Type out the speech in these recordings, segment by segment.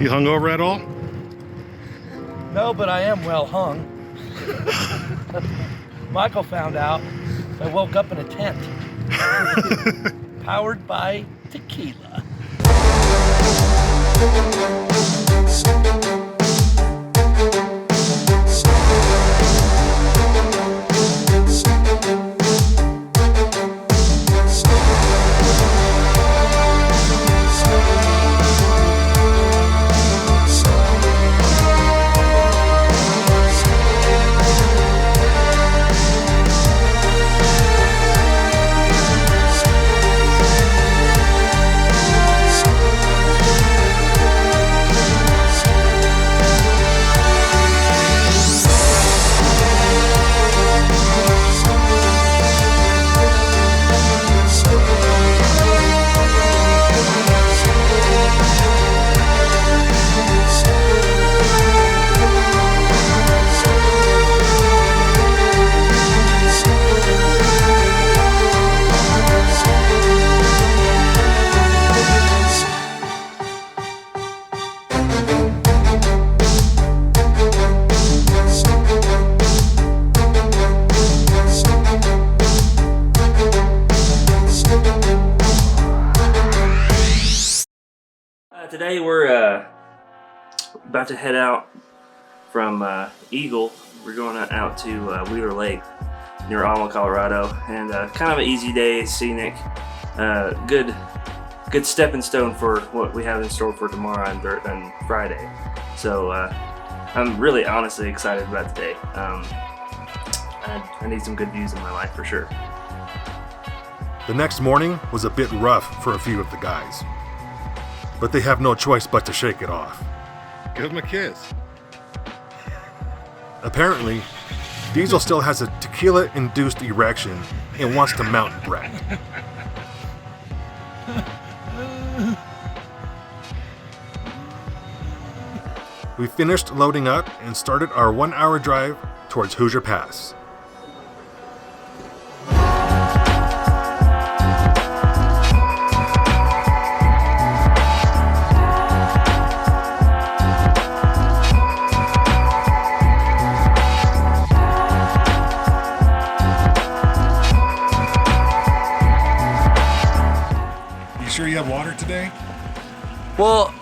You hungover at all? No, but I am well hung. Michael found out I woke up in a tent. Powered by tequila. Today we're about to head out from Eagle. We're going out to Wheeler Lake near Alma, Colorado, and kind of an easy day, scenic, good stepping stone for what we have in store for tomorrow and Friday. So I'm really honestly excited about today. I need some good views in my life for sure. The next morning was a bit rough for a few of the guys, but they have no choice but to shake it off. Give him a kiss. Apparently, Diesel still has a tequila-induced erection and wants to mount Brett. We finished loading up and started our 1-hour drive towards Hoosier Pass. Sure you have water today? Well,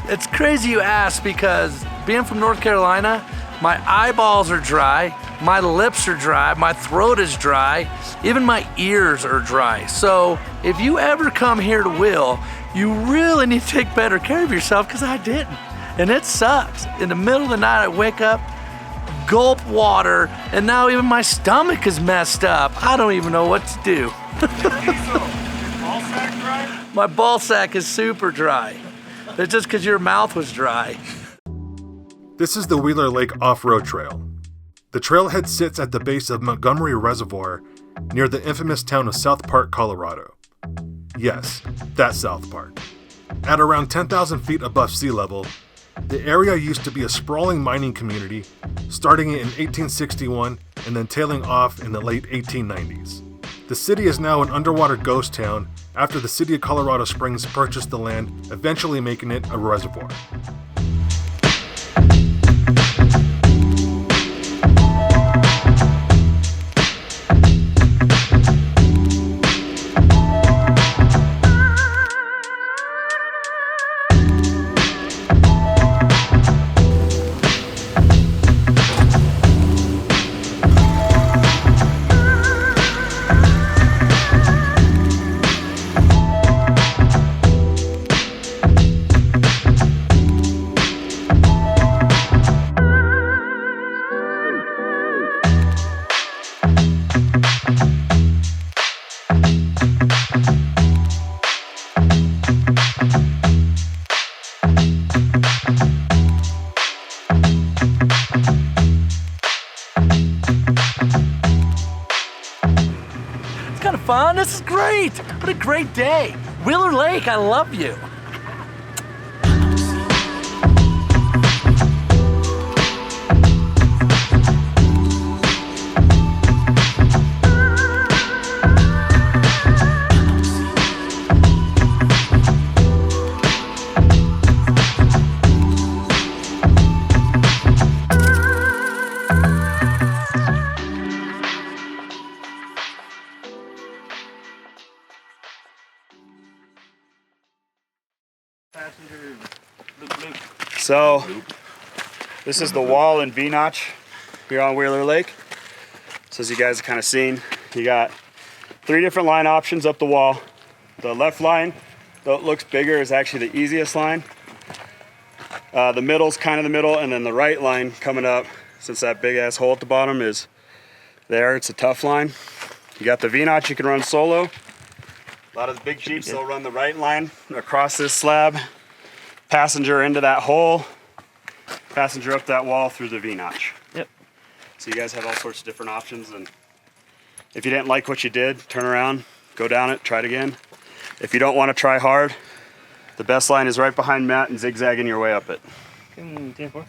it's crazy you ask because being from North Carolina, my eyeballs are dry, my lips are dry, my throat is dry, even my ears are dry. So if you ever come here to Will, you really need to take better care of yourself because I didn't. And it sucks. In the middle of the night, I wake up, gulp water, and now even my stomach is messed up. I don't even know what to do. My ball sack is super dry. It's just because your mouth was dry. This is the Wheeler Lake Off-Road Trail. The trailhead sits at the base of Montgomery Reservoir near the infamous town of South Park, Colorado. Yes, that's South Park. At around 10,000 feet above sea level, the area used to be a sprawling mining community, starting in 1861 and then tailing off in the late 1890s. The city is now an underwater ghost town after the city of Colorado Springs purchased the land, eventually making it a reservoir. Fun. This is great. What a great day. Wheeler Lake, I love you. Passenger. Loop. So, this is the wall in V-Notch here on Wheeler Lake. So as you guys have kind of seen, you got 3 different line options up the wall. The left line, though it looks bigger, is actually the easiest line. The middle's kind of the middle, and then the right line coming up, since that big ass hole at the bottom is there, it's a tough line. You got the V-Notch you can run solo. A lot of the big Jeeps, they'll run the right line across this slab, passenger into that hole, passenger up that wall through the V-Notch. Yep. So you guys have all sorts of different options, and if you didn't like what you did, turn around, go down it, try it again. If you don't want to try hard, the best line is right behind Matt and zigzagging your way up it. 10-4.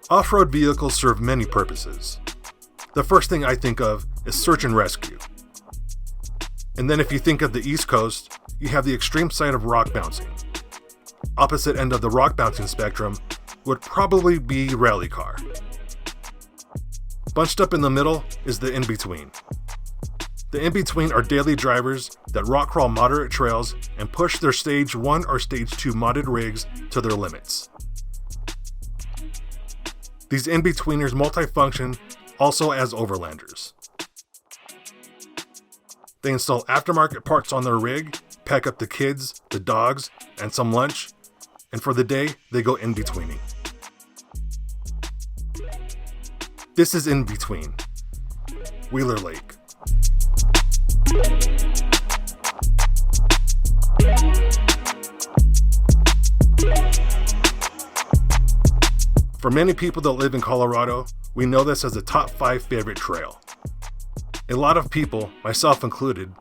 Off-road vehicles serve many purposes. The first thing I think of is search and rescue. And then if you think of the East Coast, you have the extreme side of rock bouncing. Opposite end of the rock bouncing spectrum would probably be rally car. Bunched up in the middle is the in-between. The in-between are daily drivers that rock crawl moderate trails and push their stage 1 or stage 2 modded rigs to their limits. These in-betweeners multifunction also as overlanders. They install aftermarket parts on their rig, pack up the kids, the dogs, and some lunch, and for the day, they go in-betweening. This is In Between, Wheeler Lake. For many people that live in Colorado, we know this as a top 5 favorite trail. A lot of people, myself included,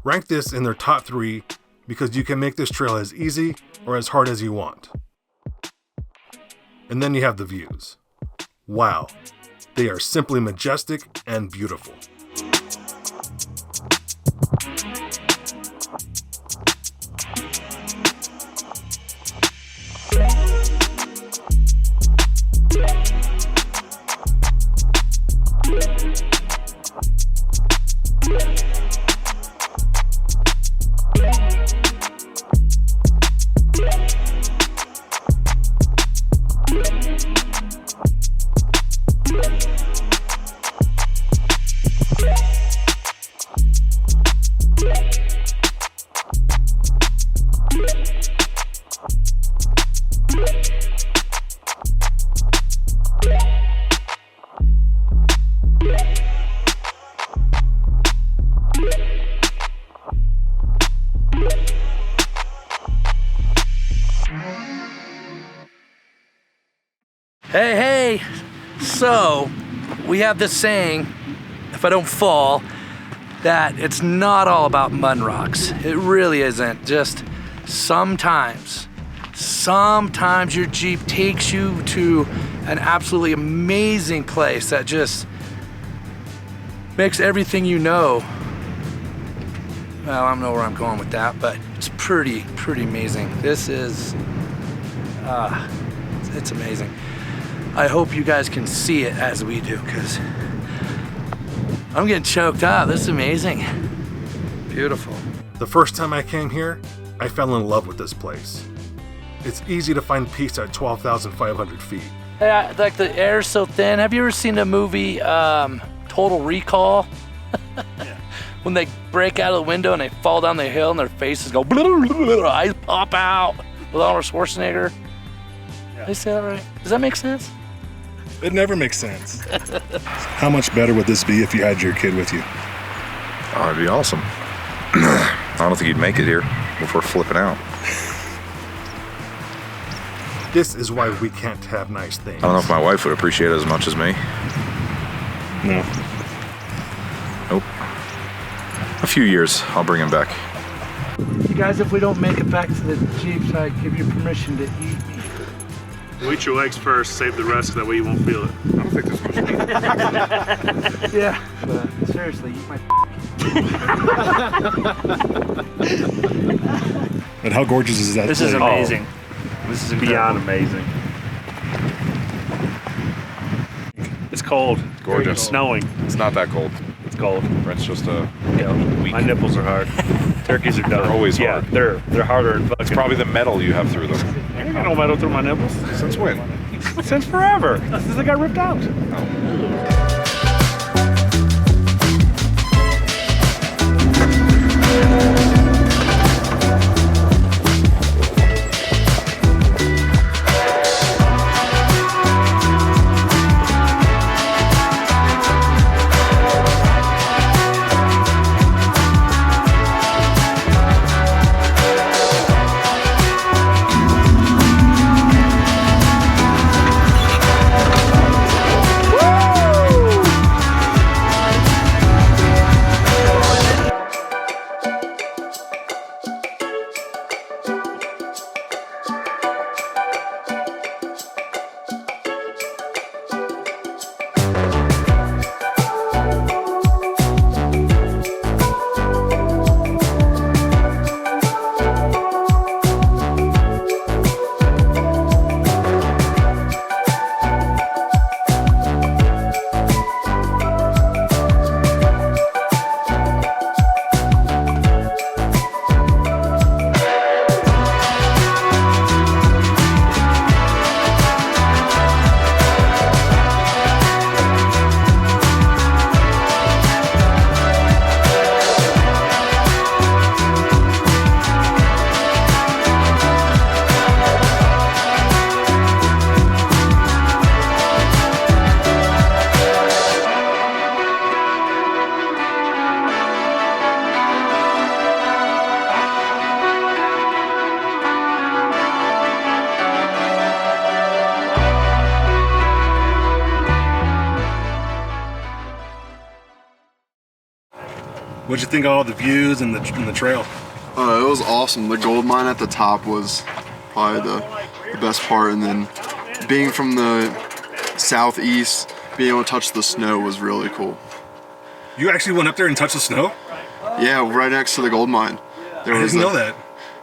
rank this in their top 3 because you can make this trail as easy or as hard as you want. And then you have the views. Wow, they are simply majestic and beautiful. Hey, so we have this saying, if I don't fall, that it's not all about mud and rocks. It really isn't. Just sometimes your Jeep takes you to an absolutely amazing place that just makes everything you know. Well, I don't know where I'm going with that, but it's pretty amazing. This is, it's amazing. I hope you guys can see it as we do, because I'm getting choked up. This is amazing. Beautiful. The first time I came here, I fell in love with this place. It's easy to find peace at 12,500 feet. Hey, like the air's so thin. Have you ever seen the movie Total Recall? Yeah. When they break out of the window and they fall down the hill and their faces go, blah, blah, blah, blah, eyes pop out with Arnold Schwarzenegger. Yeah. Did I say that right? Does that make sense? It never makes sense. How much better would this be if you had your kid with you? Oh, it'd be awesome. I don't think he'd make it here before flipping out. This is why we can't have nice things. I don't know if my wife would appreciate it as much as me. No. Nope. A few years, I'll bring him back. You guys, if we don't make it back to the Jeeps, I give you permission to eat me. We'll eat your legs first, save the rest, that way you won't feel it. I don't think there's much meat. Yeah, but seriously, eat my And how gorgeous is that? This is place? amazing. This is Beyond amazing. It's cold. Gorgeous. It's snowing. It's not that cold. It's cold. Brent's just weak. My nipples are hard. Turkeys are done. They're always yeah, hard. They're harder than fucking. It's probably the metal you have through them. I ain't got no metal through my nipples. Since when? Since forever. Since they got ripped out. What'd you think of all the views and the trail? It was awesome. The gold mine at the top was probably the best part, and then being from the southeast, being able to touch the snow was really cool. You actually went up there and touched the snow? Yeah, right next to the gold mine. There I was didn't know that.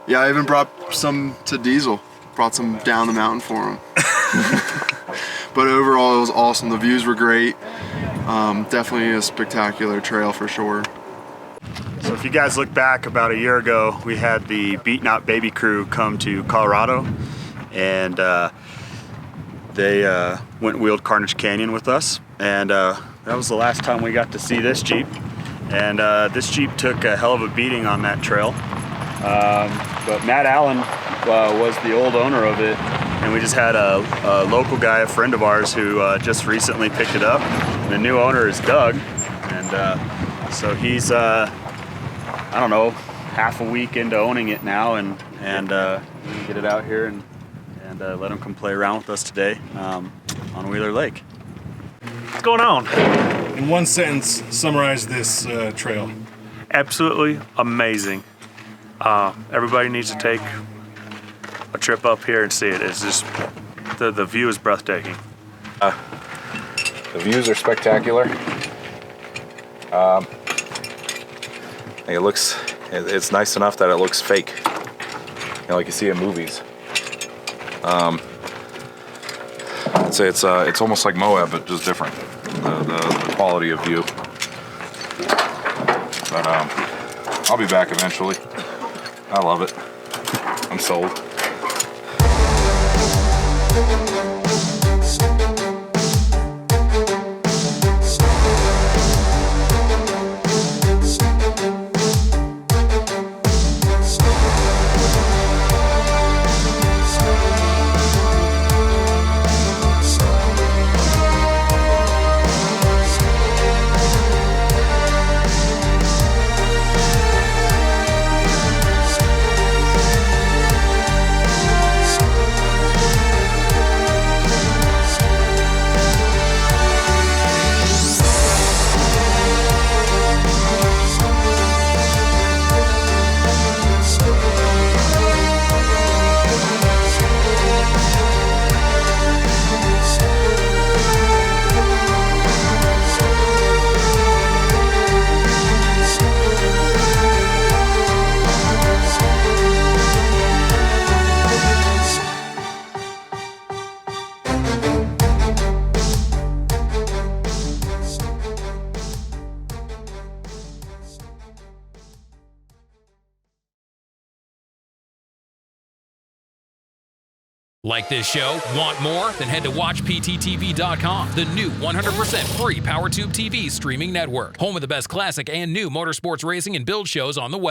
Yeah, I even brought some to Diesel. Brought some down the mountain for him. But overall, it was awesome. The views were great. Definitely a spectacular trail for sure. So if you guys look back about a year ago, we had the Beat Not Baby crew come to Colorado, and they went and wheeled Carnage Canyon with us, and that was the last time we got to see this Jeep. And this Jeep took a hell of a beating on that trail. But Matt Allen was the old owner of it, and we just had a local guy, a friend of ours, who just recently picked it up. And the new owner is Doug, and so he's I don't know, half a week into owning it now, and we get it out here and let him come play around with us today. on Wheeler Lake. What's going on? In one sentence, summarize this trail. Absolutely amazing. Everybody needs to take a trip up here and see it. It's just, the view is breathtaking. The views are spectacular. It's nice enough that it looks fake, like you see in movies. I'd say it's almost like Moab, but just different. The quality of view. But I'll be back eventually. I love it. I'm sold. Like this show? Want more? Then head to WatchPTTV.com, the new 100% free PowerTube TV streaming network. Home of the best classic and new motorsports racing and build shows on the web.